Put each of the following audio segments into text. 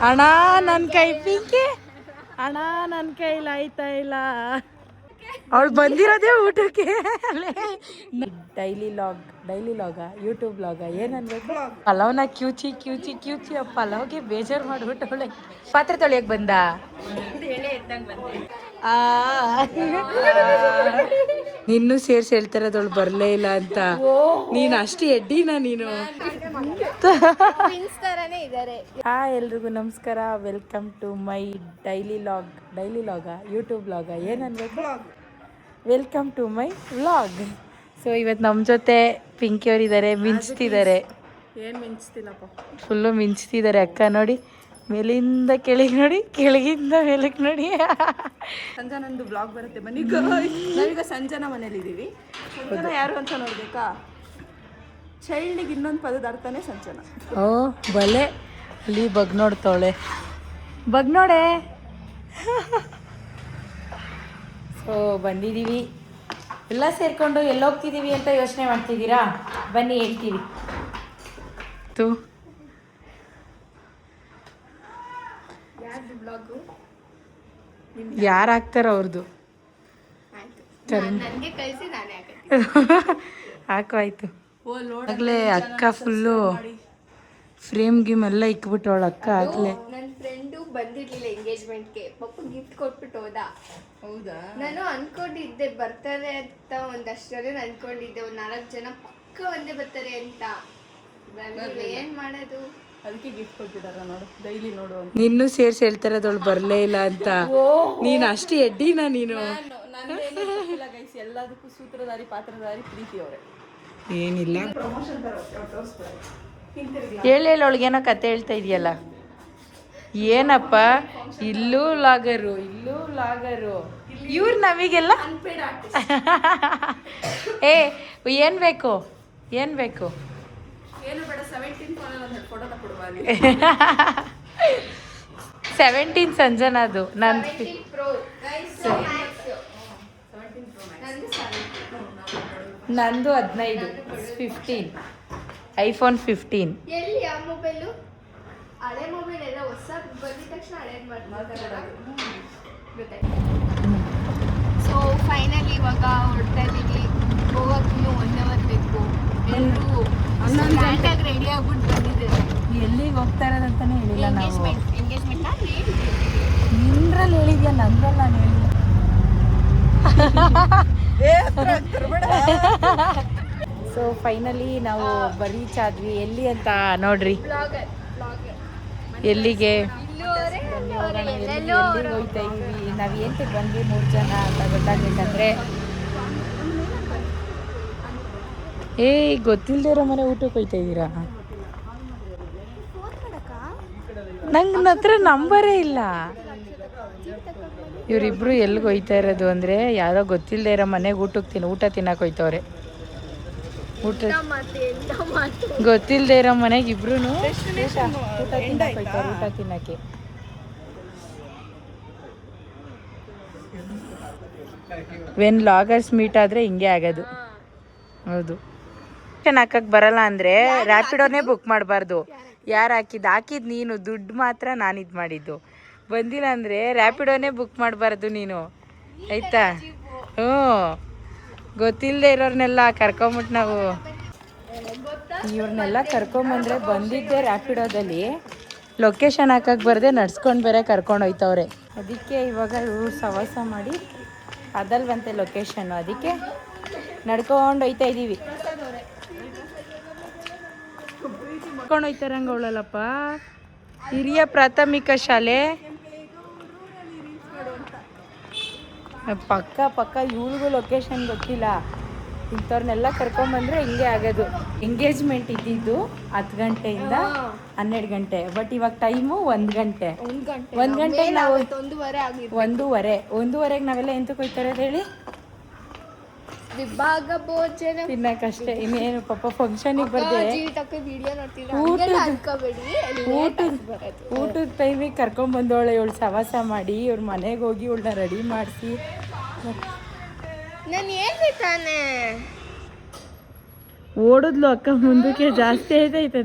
ಅಣ್ಣ ನನ್ನ ಕೈ ಪಿಂಕಿ ಅಣ್ಣ ನನ್ನ ಕೈಲಿ ಆಯ್ತಾ ಇಲ್ಲ. ಅವಳು ಬಂದಿರೋದೇ ಊಟಕ್ಕೆ. Daily log YouTube log ಏನನ್ಬೇಕು? ಪಲಾವ್ನ ಕ್ಯೂಚಿ ಕ್ಯೂಚಿ ಕ್ಯೂಚಿ ಆ ಪಲಾವ್ಗೆ ಬೇಜಾರು ಮಾಡ್ಬಿಟ್ಟವಳೆ. ಪಾತ್ರೆ ತೊಳಿಯಕ್ ಬಂದ. ನಿನ್ನೂ ಸೇರ್ಸಿ ಹೇಳ್ತಾರದವಳು ಬರಲೇ ಇಲ್ಲ ಅಂತ. ನೀನು ಅಷ್ಟು ಎಡ್ಡಿನ ನೀನು. ಎಲ್ರಿಗೂ ನಮಸ್ಕಾರ. Welcome to my daily log YouTube log ಏನನ್ಬೇಕು? Welcome to my vlog. So ಇವತ್ತು ನಮ್ಮ ಜೊತೆ ಪಿಂಕಿ ಅವ್ರು ಇದ್ದಾರೆ. ಮಿಂಚ್ತಿದ್ದಾರೆ. ಏನು ಮಿಂಚ್ತಿಲ್ಲಪ್ಪ, ಫುಲ್ಲು ಮಿಂಚ್ತಿದ್ದಾರೆ ಅಕ್ಕ. ನೋಡಿ, ಮೇಲಿಂದ ಕೆಳಗೆ ನೋಡಿ, ಕೆಳಗಿಂದ ಮೇಲಕ್ಕೆ ನೋಡಿ. ಸಂಜನಂದು ಬ್ಲಾಗ್ ಬರುತ್ತೆ ಬನ್ನಿ. ನಾವೀಗ ಸಂಜನಾ ಮನೇಲಿ ಇದ್ದೀವಿ. ಸಂಜನಾ ಯಾರು ಅಂತ ನೋಡ್ಬೇಕಾ? ಚೈಲ್ಡಿಗೆ ಇನ್ನೊಂದು ಪದದ ಅರ್ಥನೇ ಸಂಜನಾ. ಓ ಬಲೆ, ಅಲ್ಲಿ ಬಗ್ ನೋಡ್ತಾವಳೆ. ಬಗ್ ನೋಡೆ. ಸೊ ಬಂದಿದ್ದೀವಿ ಎಲ್ಲ ಸೇರಿಕೊಂಡು ಎಲ್ಲೋಗ್ತಿದ್ದೀವಿ ಅಂತ ಯೋಚನೆ ಮಾಡ್ತಿದ್ದೀರಾ? ಬನ್ನಿ ಹೇಳ್ತೀವಿ. ಯಾರು ಹಾಕ್ತಾರ ಅವ್ರದ್ದು? ಹಾಕು ಆಯ್ತು. ಆಗ್ಲೇ ಅಕ್ಕ ಫುಲ್ಲು ಫ್ರೇಮ್ ಗಿಮ್ ಎಲ್ಲ ಇಕ್ಬಿಟ್ಟವಳು ಅಕ್ಕ. ಆಗ್ಲೇ ನನ್ನ ಫ್ರೆಂಡು ಬಂದಿರ್ಲಿಲ್ಲ ಎಂಗೇಜ್ಮೆಂಟ್ಗೆ. ಪಪ್ಪ ಗಿಫ್ಟ್ ಕೊಟ್ಬಿಟ್ಟು ಹೋದ. ಹೌದಾ? ನಾನು ಅನ್ಕೊಂಡಿದ್ದೆ ಬರ್ತಾರೆ ಅಂತ. ಒಂದಷ್ಟು ಜನ ಅನ್ಕೊಂಡಿದ್ದೆ, ಒಂದು 4 ಜನ ಪಕ್ಕ ಒಂದೇ ಬರ್ತಾರೆ ಅಂತ. ಏನ್ ಮಾಡೋದು? ಅದಕ್ಕೆ ಗಿಫ್ಟ್ ಕೊಟ್ಬಿಟ್ಟಾರ ನೋಡು, ಡೈಲಿ ನೋಡು ಅಂತ. ನಿನ್ನೂ ಸೇರ್ಸಿ ಹೇಳ್ತಾರದವಳು ಬರಲೇ ಇಲ್ಲ ಅಂತ. ನೀನು ಅಷ್ಟು ಎಡ್ಡಿನ ನೀನು. ಗೈಸ್, ಎಲ್ಲದಕ್ಕೂ ಸೂತ್ರಧಾರಿ ಪಾತ್ರಧಾರಿ ಪ್ರೀತಿ ಅವರೇ. ಏನಿಲ್ಲ, ಪ್ರಮೋಷನ್ ಹೇಳಿ ಅವಳಿಗೇನೋ ಕತೆ ಹೇಳ್ತಾ ಇದೆಯಲ್ಲ. ಏನಪ್ಪ, ಇಲ್ಲೂ ಲಾಗರು ಇವ್ರು ನಮಗೆಲ್ಲ. ಏನ್ ಬೇಕು ಏನು ಬೇಡ, 17 ಸಂಜನದು. ನಂದು 15 15 iPhone 15. ಎಲ್ಲಿ ಆ ಮೊಬೈಲು? ಹಳೆ ಮೊಬೈಲ್ ಎಲ್ಲ ಹೊಸ ಬಂದಿದ ತಕ್ಷಣ ಹಳೇದು ಮಾಡ್ತಾರೆ. ಸೊ ಫೈನಲಿ ಇವಾಗ ಹೊರಡ್ತಾ ಇದ್ದೀವಿ. ಹೋಗೋಕ್ಕೂ 1 ಅವರ್ ಬೇಕು. ಎಲ್ಲರೂ ಗ್ರ್ಯಾಂಡಾಗಿ ರೆಡಿ ಆಗ್ಬಿಟ್ಟು ಬಂದಿದ್ದಾರೆ. ಎಲ್ಲಿಗೆ ಹೋಗ್ತಾ ಇರೋದಂತಾನೆ ಹೇಳಿಲ್ಲ ನಾವು. ಎಂಗೇಜ್ಮೆಂಟ್ ನಿಂದ್ರಲ್ಲಿ ಹೇಳಿದ್ಯಾ, ನಂದ್ರಲ್ಲಿ ನಾನು ಹೇಳಿಲ್ಲ. ಸೊ ಫೈನಲಿ ನಾವು ರೀಚ್ ಆದ್ವಿ. ಎಲ್ಲಿ ಅಂತ ನೋಡ್ರಿ. ಎಲ್ಲಿಗೆ ಹೋಗ್ತಾ ಇದೀವಿ, ನಾವು ಏಂತ ಬಂದ್ವಿ 3 ಜನ ಅಂತ ಗೊತ್ತಾಗ್ಬೇಕಂದ್ರೆ. ಗೊತ್ತಿಲ್ಲದೆ ಇರೋ ಮನೆ ಊಟಕ್ಕೆ ಹೋಗ್ತಾ ಇದ್ದೀರಾ? ನನ್ನ ಹತ್ರ ನಂಬರೇ ಇಲ್ಲ. ಇವರಿಬ್ರು ಎಲ್ಲಿಗೆ ಹೋಗ್ತಾ ಇರೋದು ಅಂದರೆ, ಯಾರೋ ಗೊತ್ತಿಲ್ಲದೆ ಇರೋ ಮನೆಗೆ ಊಟ ತಿನ್ನಕ್ಕೆ ಹೋಯ್ತವ್ರೆ. ಗೊತ್ತಿಲ್ಲದೆ ಇರೋ ಮನೆಗೆ ಇಬ್ರು ಊಟ ತಿನ್ನಕ್ಕೆ. ವೆನ್ ಲಾಗರ್ಸ್ ಮೀಟ್ ಆದರೆ ಹಿಂಗೆ ಆಗೋದು. ಹೌದು, ಹಾಕಕ್ಕೆ ಬರಲ್ಲ ಅಂದರೆ ರ್ಯಾಪಿಡೋನೇ ಬುಕ್ ಮಾಡಬಾರ್ದು. ಯಾರು ಹಾಕಿದ್ದು ನೀನು, ದುಡ್ಡು ಮಾತ್ರ ನಾನು ಇದು ಮಾಡಿದ್ದು. ಬಂದಿಲ್ಲ ಅಂದರೆ ರ್ಯಾಪಿಡೋನೇ ಬುಕ್ ಮಾಡಬಾರ್ದು ನೀನು, ಆಯಿತಾ? ಗೊತ್ತಿಲ್ಲದೆ ಇರೋರ್ನೆಲ್ಲ ಕರ್ಕೊಂಬಿಟ್ಟು ನಾವು ಇವ್ರನ್ನೆಲ್ಲ ಕರ್ಕೊಂಬಂದ್ರೆ ಬಂದಿದ್ದೆ ರ್ಯಾಪಿಡೋದಲ್ಲಿ. ಲೊಕೇಶನ್ ಹಾಕಕ್ಕೆ ಬರದೆ ನಡ್ಸ್ಕೊಂಡು ಬೇರೆ ಕರ್ಕೊಂಡು ಹೋಯ್ತವ್ರೆ. ಅದಕ್ಕೆ ಇವಾಗ ಇವರು ಸವಾಸ ಮಾಡಿ ಅದಲ್ವಂತೆ ಲೊಕೇಶನ್ನು, ಅದಕ್ಕೆ ನಡ್ಕೊಂಡು ಹೋಯ್ತಾ ಇದ್ದೀವಿ. ಕರ್ಕೊಂಡು ಹೋಯ್ತಾರಂಗೆ ಅವಳಲ್ಲಪ್ಪ, ಹಿರಿಯ ಪ್ರಾಥಮಿಕ ಶಾಲೆ ಪಕ್ಕ ಇವ್ಳಿಗೂ ಲೊಕೇಶನ್ ಗೊತ್ತಿಲ್ಲ. ಇಂಥವ್ರನ್ನೆಲ್ಲ ಕರ್ಕೊಂಬಂದ್ರೆ ಹಿಂಗೆ ಆಗೋದು. ಎಂಗೇಜ್ಮೆಂಟ್ ಇದ್ದಿದ್ದು 10 ಗಂಟೆಯಿಂದ 12 ಗಂಟೆ. ಬಟ್ ಇವಾಗ ಟೈಮು 1 ಗಂಟೆ. 1 ಗಂಟೆಗೆ ನಾವು 1:30ಗೆ ನಾವೆಲ್ಲ ಎಂತಕ್ಕೆ ಹೋಗ್ತಾ ಇರೋದು ಹೇಳಿ? ವಿಭಾಗ ಭೋಜನ ತಿನ್ನಕ್ಕಷ್ಟೇ, ಇನ್ನೇನು. ಪಾಪ ಫಂಕ್ಷನಿಗೆ ಬರ್ದೆ ಊಟದ ಟೈಮಿಗೆ ಕರ್ಕೊಂಬಂದವಳೆ. ಇವಳು ಸವಾಸ ಮಾಡಿ ಇವ್ರ ಮನೆಗೆ ಹೋಗಿ ಇವಳನ್ನ ರೆಡಿ ಮಾಡಿಸಿ. ನಾನು ಹೇಳ್ದೆ ತಾನೆ, ಓಡಿದ್ಲು ಅಕ್ಕ ಮುಂದಕ್ಕೆ ಜಾಸ್ತಿ ಐತೈತೆ.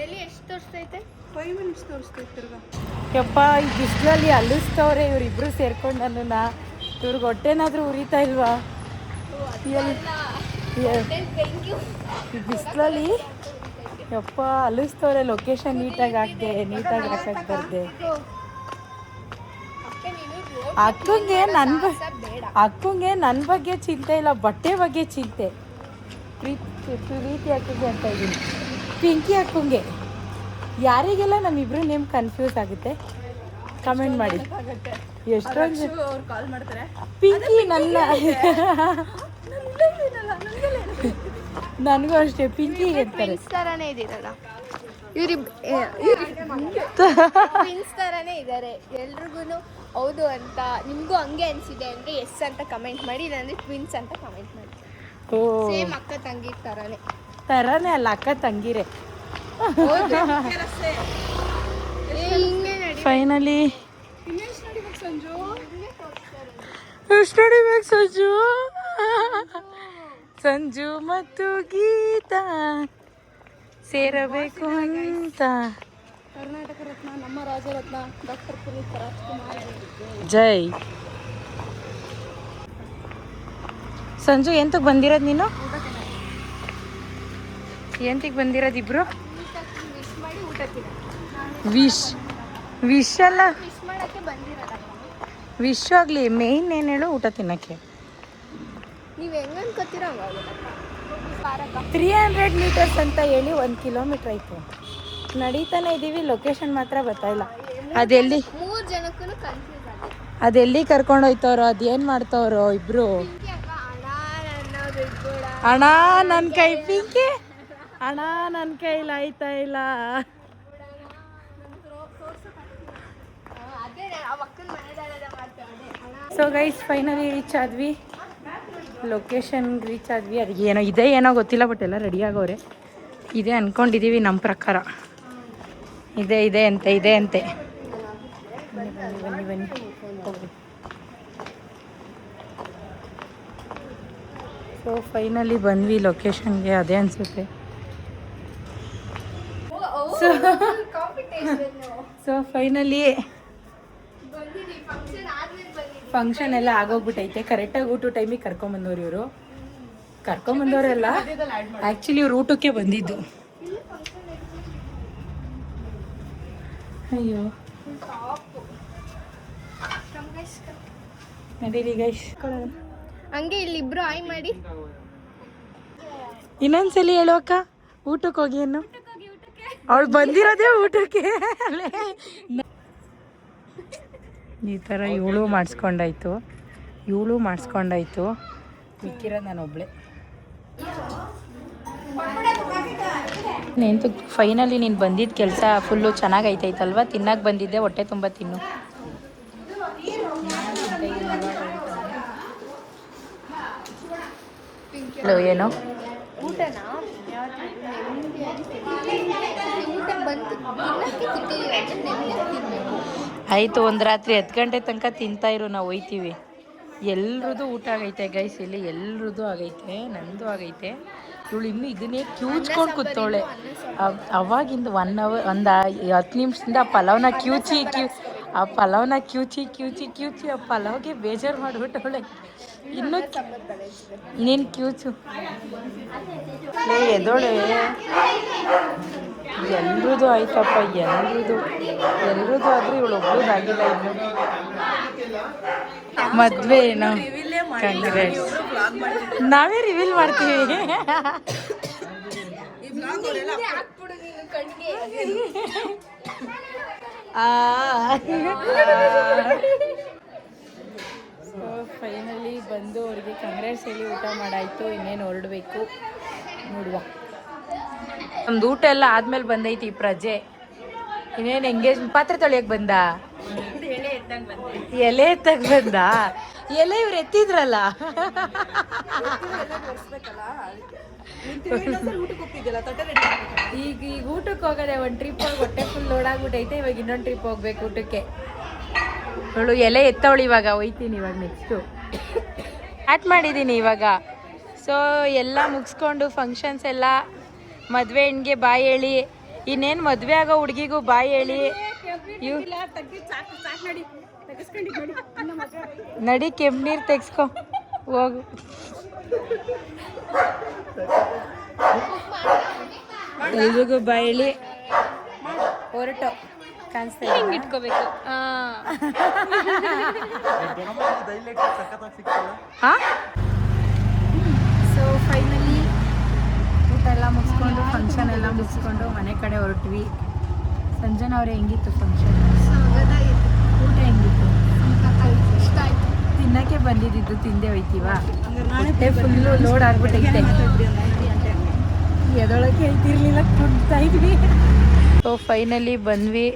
ಎಲ್ಲಿ ಎಷ್ಟು ತೋರಿಸ್ತೈತೆ? 5 ಮಿನಿಟ್ಸ್ ತೋರಿಸ್ತೈತೆ ತಿರ್ಗಾ. ಯಪ್ಪ ಈ ಬಿಸಿಲಲ್ಲಿ ಅಲ್ಲಿಸ್ತವ್ರೆ ಇವರಿಬ್ರು ಸೇರ್ಕೊಂಡು ನನ್ನನ್ನು. ಇವ್ರಿಗೆ ಹೊಟ್ಟೆನಾದ್ರೂ ಉರಿತಾ ಇಲ್ವಾ? ಈ ಬಿಸಿಲಲ್ಲಿ ಯಪ್ಪ ಅಲ್ಲಿಸ್ತವ್ರೆ. ಲೊಕೇಶನ್ ನೀಟಾಗಿ ಹಾಕ್ದೆ, ನೀಟಾಗಿ ಹಾಕಕ್ಕೆ ಬರ್ದೆ. ಅಕ್ಕಂಗೆ ನನ್ನ ಬಗ್ಗೆ ಚಿಂತೆ ಇಲ್ಲ, ಬಟ್ಟೆ ಬಗ್ಗೆ ಚಿಂತೆ. ಪ್ರೀತಿ ಅಕ್ಕಂಗೆ ಅಂತ ಇದ್ದೀನಿ. ಪಿಂಕಿ ಅಕ್ಕಂಗೆ. ಯಾರಿಗೆಲ್ಲ ನಮ್ಮಿಬ್ರು ನೇಮ್ ಕನ್ಫ್ಯೂಸ್ ಆಗುತ್ತೆ ಕಮೆಂಟ್ ಮಾಡಿ. ಎಷ್ಟೊಂದು ಅವ್ರು ಕಾಲ್ ಮಾಡ್ತಾರೆ, ಪಿಂಕಿ ನನ್ನ ನನಗೂ ಅಷ್ಟೇ ಪಿಂಕಿ ಹೇಳ್ತಾರೆ. ಥರನೇ ಇದ್ದೀರಲ್ಲ ಟ್ವಿನ್ಸ್ ಥರನೇ ಇದ್ದಾರೆ ಎಲ್ರಿಗೂ. ಹೌದು ಅಂತ ನಿಮಗೂ ಹಂಗೆ ಅನಿಸಿದೆ ಅಂದರೆ ಎಸ್ ಅಂತ ಕಮೆಂಟ್ ಮಾಡಿ, ಇಲ್ಲಾಂದರೆ ಟ್ವಿನ್ಸ್ ಅಂತ ಕಮೆಂಟ್ ಮಾಡಿ. ಓ ಸೇಮ್ ಅಕ್ಕ ತಂಗಿ ಥರನೇ ಅಲ್ಲ, ಅಕ್ಕ ತಂಗಿರೆ. ಹಿಂಗೆ ನಡಿ. ಫೈನಲಿ ಸಂಜು ಎಷ್ಟು ನಡಿಬೇಕು ಸಂಜು ಮತ್ತು ಗೀತಾ ಸೇರಬೇಕು ಅಂತ. ಕರ್ನಾಟಕ ರತ್ನ, ನಮ್ಮ ರಾಜರತ್ನ ಡಾಕ್ಟರ್ ಪುನೀತ್ ರಾಜ್ಕುಮಾರ್ ಜೈ. ಸಂಜು ಎಂತಕ್ಕೆ ಬಂದಿರೋದು ನೀನು? ಎಂತಕ್ಕೆ ಬಂದಿರೋದು ಇಬ್ರು? ವಿಶ್ ಮಾಡಿ ಊಟ ತಿನ್ನ. ವಿಶ್ ಅಲ್ಲ, ವಿಶ್ ಮಾಡೋಕ್ಕೆ ಬಂದಿರೋದಪ್ಪ. ವಿಶ್ ಆಗಲಿ, ಮೇಯ್ನ್ ಏನು ಹೇಳು, ಊಟ ತಿನ್ನೋಕ್ಕೆ. ನೀವು ಹೆಂಗೆ ಅನ್ಕೋತೀರೋ ಹಂಗಾಗುತ್ತಪ್ಪ. 300 ಮೀಟರ್ಸ್ ಅಂತ ಹೇಳಿ 1 ಕಿಲೋಮೀಟ್ರ್ ಆಯಿತು. ನಡೀತಾನೆ ಇದ್ದೀವಿ, ಲೊಕೇಶನ್ ಮಾತ್ರ ಗೊತ್ತಾಯಿಲ್ಲ. ಅದೆಲ್ಲಿ 3 ಜನಕ್ಕೂ ಕನ್ಫ್ಯೂಸ್ ಆಗಿದೆ. ಅದೆಲ್ಲಿ ಕರ್ಕೊಂಡೋಯ್ತವ್ರೋ, ಅದೇನು ಮಾಡ್ತವ್ರೋ ಇಬ್ರು. ಅಣ್ಣ ನನ್ನ ಕೈ ಪಿಂಕಿ, ಅಣ್ಣ ನನ್ನ ಕೈಲಿ ಆಯ್ತಾ ಇಲ್ಲ. ಸೊ ಗೈಸ್ ಫೈನಲಿ ರೀಚ್ ಆದ್ವಿ, ಲೊಕೇಶನ್ ರೀಚ್ ಆದ್ವಿ. ಅದು ಏನೋ ಇದೆ ಏನೋ ಗೊತ್ತಿಲ್ಲ, ಬಟ್ ಎಲ್ಲ ರೆಡಿ ಆಗೋರೆ. ಇದೆ ಅಂದ್ಕೊಂಡಿದ್ದೀವಿ ನಮ್ಮ ಪ್ರಕಾರ. ಇದೆ ಅಂತೆ. ಬನ್ನಿ ಹೋಗಿ. ಸೊ ಫೈನಲಿ ಬಂದ್ವಿ ಲೊಕೇಶನ್ಗೆ, ಅದೇ ಅನಿಸುತ್ತೆ. ಸೊ ಫೈನಲಿ ಫಂಕ್ಷನ್ ಎಲ್ಲ ಆಗೋಗ್ಬಿಟ್ಟೈತೆ. ಕರೆಕ್ಟಾಗಿ ಊಟ ಟೈಮಿಗೆ ಕರ್ಕೊಂಬಂದವ್ರು ಇವರು. ಕರ್ಕೊಂಬಂದವರೆಲ್ಲ ಆ್ಯಕ್ಚುಲಿ ಇವ್ರು ಊಟಕ್ಕೆ ಬಂದಿದ್ದು. ಅಯ್ಯೋ ನಡೀರಿ ಗೈಸ್. ಹಂಗೆ ಇಲ್ಲಿಬ್ರು ಆಯ್ ಮಾಡಿ. ಇನ್ನೊಂದ್ಸಲಿ ಹೇಳುವಕ್ಕ, ಊಟಕ್ಕೆ ಹೋಗಿ ಏನು? ಅವಳು ಬಂದಿರೋದೇ ಊಟಕ್ಕೆ. ಈ ಥರ ಇವಳು ಮಾಡಿಸ್ಕೊಂಡಾಯ್ತು, ಮಿಕ್ಕಿರೋದು ನಾನು ಒಬ್ಳೆ. ನೆಂತು ಫೈನಲಿ ನೀನು ಬಂದಿದ್ದ ಕೆಲಸ ಫುಲ್ಲು ಚೆನ್ನಾಗೈತೈತಲ್ವ. ತಿನ್ನಕ್ಕೆ ಬಂದಿದ್ದೆ, ಹೊಟ್ಟೆ ತುಂಬ ತಿನ್ನು. ಏನೋ ಊಟನ ಊಟ ಬಂತು ತಿನ್ನಬೇಕು. ಆಯಿತು, ಒಂದು ರಾತ್ರಿ 10 ಗಂಟೆ ತನಕ ತಿಂತಾಯಿರು, ನಾವು ಹೋಯ್ತೀವಿ. ಎಲ್ರದ್ದು ಊಟ ಆಗೈತೆ ಗೈಸ್, ಇಲ್ಲಿ ಎಲ್ರದ್ದು ಆಗೈತೆ, ನಂದು ಆಗೈತೆ. ಇವಳು ಇನ್ನೂ ಇದನ್ನೇ ಕ್ಯೂಚ್ಕೊಂಡು ಕೂತವಳೆ. ಅವಾಗಿಂದ 1 ಅವರ್, ಒಂದು 10 ನಿಮಿಷದಿಂದ ಆ ಪಲಾವ್ನ ಕ್ಯೂಚಿ ಆ ಪಲಾವ್ಗೆ ಬೇಜಾರು ಮಾಡಿಬಿಟ್ಟವಳೆ. ಇನ್ನೂ ನೀನು ಕ್ಯೂಚು ಎದೋಳೆ. ಎಲ್ರದ್ದು ಆಯ್ತಪ್ಪ, ಎಲ್ರದ್ದು ಆದ್ರೆ ಇವಳು ಒಬ್ಳದ್ದು ಆಗಿಲ್ಲ. ಇನ್ನು ಮದುವೆ ಏನೋ ಕಂಗ್ರಾಟ್ಸ್. ನಾವೇ ರಿವೀಲ್ ಮಾಡ್ತೀವಿ. ಸೊ ಫೈನಲಿ ಬಂದು ಅವ್ರಿಗೆ ಕಂಗ್ರಾಟ್ಸ್ ಹೇಳಿ ಊಟ ಮಾಡಾಯಿತು. ಇನ್ನೇನು ಹೊರಡಬೇಕು ನೋಡುವ. ನಮ್ದು ಊಟ ಎಲ್ಲ ಆದ್ಮೇಲೆ ಬಂದೈತಿ ಪ್ರಜೆ. ಇನ್ನೇನು ಎಂಗೇಜ್ ಪಾತ್ರೆ ತೊಳೆಯಕ್ಕೆ ಬಂದ, ಎಲೆ ಎತ್ತಕ್ಕೆ ಬಂದ. ಎಲೆ ಇವ್ರು ಎತ್ತಿದ್ರಲ್ಲ. ಈಗ ಊಟಕ್ಕೆ ಹೋಗೋದೆ, ಒಂದು ಟ್ರಿಪ್ ಹೋಗಿ ಹೊಟ್ಟೆ ಫುಲ್ ಲೋಡ್ ಆಗ್ಬಿಟ್ಟೈತೆ. ಇವಾಗ ಇನ್ನೊಂದು ಟ್ರಿಪ್ ಹೋಗ್ಬೇಕು ಊಟಕ್ಕೆ. ಎಲೆ ಎತ್ತವಳು ಇವಾಗ. ಹೋಯ್ತೀನಿ ಇವಾಗ ನೆಕ್ಸ್ಟು ಸ್ಟಾರ್ಟ್ ಮಾಡಿದ್ದೀನಿ ಇವಾಗ. ಸೊ ಎಲ್ಲ ಮುಗಿಸ್ಕೊಂಡು ಫಂಕ್ಷನ್ಸ್ ಎಲ್ಲ ಮದುವೆ ಹೆಣ್ಣಿಗೆ ಬಾಯಿ ಹೇಳಿ, ಇನ್ನೇನು ಮದುವೆ ಆಗೋ ಹುಡುಗಿಗೂ ಬಾಯಿ ಹೇಳಿ. ನಡಿ ಕೆಮ್ಮೀರು ತೆಗ್ಸ್ಕೊ ಹೋಗು. ಎಲ್ರಿಗೂ ಬಾಯಿ ಹೇಳಿ ಹೊರಟು ಕಾಣಿಸ್ತಾ ಹಿಂಗೆ ಇಟ್ಕೋಬೇಕು. ಸೊ ಫೈನಲಿ ಊಟ ಎಲ್ಲ ಮುಗಿಸ್ಕೊಂಡು ಫಂಕ್ಷನ್ ಎಲ್ಲ ಮುಗಿಸ್ಕೊಂಡು ಮನೆ ಕಡೆ ಹೊರಟ್ವಿ. ಸಂಜನಾ ಅವರೇ ಹೆಂಗಿತ್ತು ಫಂಕ್ಷನ್? ಊಟ ಹೆಂಗಿತ್ತು? ತಿನ್ನಕ್ಕೆ ಬಂದಿದ್ದು ತಿಂದೆ ಹೋಯ್ತೀವ. ಹೊಟ್ಟೆ ಫುಲ್ಲು ಲೋಡ್ ಆಗ್ಬಿಟ್ಟೈತೆ. ಎದೊಳಗೆ ಹೇಳ್ತಿರ್ಲಿಲ್ಲ ಕುಡ್ತಾ ಇದ್ವಿ. ಸೊ ಫೈನಲಿ ಬಂದ್ವಿ.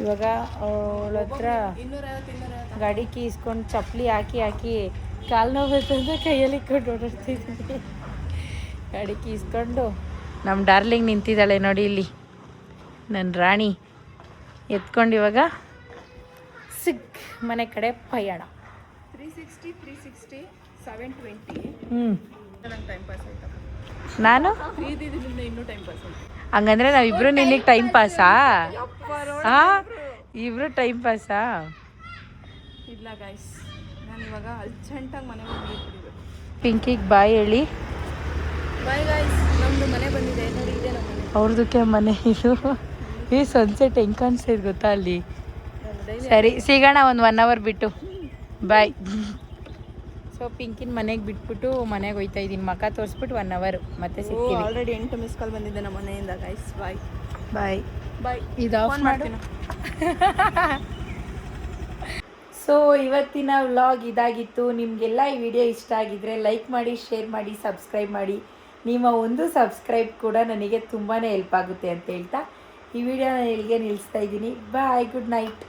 ಇವಾಗ ಅವಳ ಹತ್ರ ಗಾಡಿ ಕೀ ಇಸ್ಕೊಂಡು ಚಪ್ಪಲಿ ಹಾಕಿ ಕಾಲು ನೋವು ಬರ್ತಂದ್ರೆ ಕೈಯಲ್ಲಿ ಇಟ್ಕೊಂಡು ಓಡಾಡ್ತಿದ್ವಿ. ಗಾಡಿ ಕೀ ಇಸ್ಕೊಂಡು ನಮ್ಮ ಡಾರ್ಲಿಂಗ್ ನಿಂತಿದ್ದಾಳೆ ನೋಡಿ ಇಲ್ಲಿ, ನನ್ನ ರಾಣಿ ಎತ್ಕೊಂಡು ಇವಾಗ ಮನೆ ಕಡೆ ಪಯಣ. 360 720 ನಂಗೆ ಟೈಮ್ ಪಾಸ್ ಆಯ್ತಾ? ನಾನು ಇನ್ನೂ ಟೈಮ್ ಪಾಸ್ ಆಯ್ತು. ಹಂಗಂದ್ರೆ ನಾವಿಬ್ರು ನಿನಗೆ ಟೈಮ್ ಪಾಸಾ? ಇಬ್ರು ಟೈಮ್ ಪಾಸಾ? ಇಲ್ಲ ಗೈಸ್, ನಾನು ಇವಾಗ ಅರ್ಜೆಂಟಾಗಿ ಮನೆಗೆ ಹೋಗಿ ಕುಡಿಬೇಕು. ಪಿಂಕಿಗೆ ಬಾಯ್ ಹೇಳಿ. ಬಾಯ್ ಗೈಸ್, ನಮ್ಮದು ಮನೆ ಬಂದಿದೆ ನೋಡಿ, ಇದೆ ನಮ್ಮ ಮನೆ. ಅವ್ರದಕ್ಕೆ ಮನೆ ಇದು. ಈ ಸನ್ಸೆಟ್ ಹೆಂಗೆ ಕಾಣಿಸ್ತೈತೆ ಗೊತ್ತಾ ಅಲ್ಲಿ. ಸರಿ ಸಿಗೋಣ ಒಂದು 1 hour ಬಿಟ್ಟು. ಬಾಯ್. ಸೊ ಪಿಂಕಿನ ಮನೆಗೆ ಬಿಟ್ಬಿಟ್ಟು ಮನೆಗೆ ಹೋಯ್ತಾ ಇದ್ದೀನಿ. ಮಕ ತೋರಿಸ್ಬಿಟ್ಟು 1 hour ಮತ್ತೆ ಸಿಗ್ತೀವಿ. ಆಲ್ರೆಡಿ 8 ಮಿಸ್ ಕಾಲ್ ಬಂದಿದೆ ನಮ್ಮ ಮನೆಯಿಂದ ಗೈಸ್. ಬಾಯ್ ಬಾಯ್ ಬಾಯ್. ಇದು ಆಫ್ ಮಾಡು. ಸೊ ಇವತ್ತಿನ ವ್ಲಾಗ್ ಇದಾಗಿತ್ತು. ನಿಮಗೆಲ್ಲ ಈ ವಿಡಿಯೋ ಇಷ್ಟ ಆಗಿದ್ರೆ ಲೈಕ್ ಮಾಡಿ, ಶೇರ್ ಮಾಡಿ, ಸಬ್ಸ್ಕ್ರೈಬ್ ಮಾಡಿ. ನಿಮ್ಮ ಒಂದು ಸಬ್ಸ್ಕ್ರೈಬ್ ಕೂಡ ನನಗೆ ತುಂಬಾ ಹೆಲ್ಪ್ ಆಗುತ್ತೆ ಅಂತ ಹೇಳ್ತಾ ಈ ವಿಡಿಯೋನ ಇಲ್ಲಿಗೆ ನಿಲ್ಲಿಸ್ತಾ ಇದ್ದೀನಿ. ಬಾಯ್, ಗುಡ್ ನೈಟ್.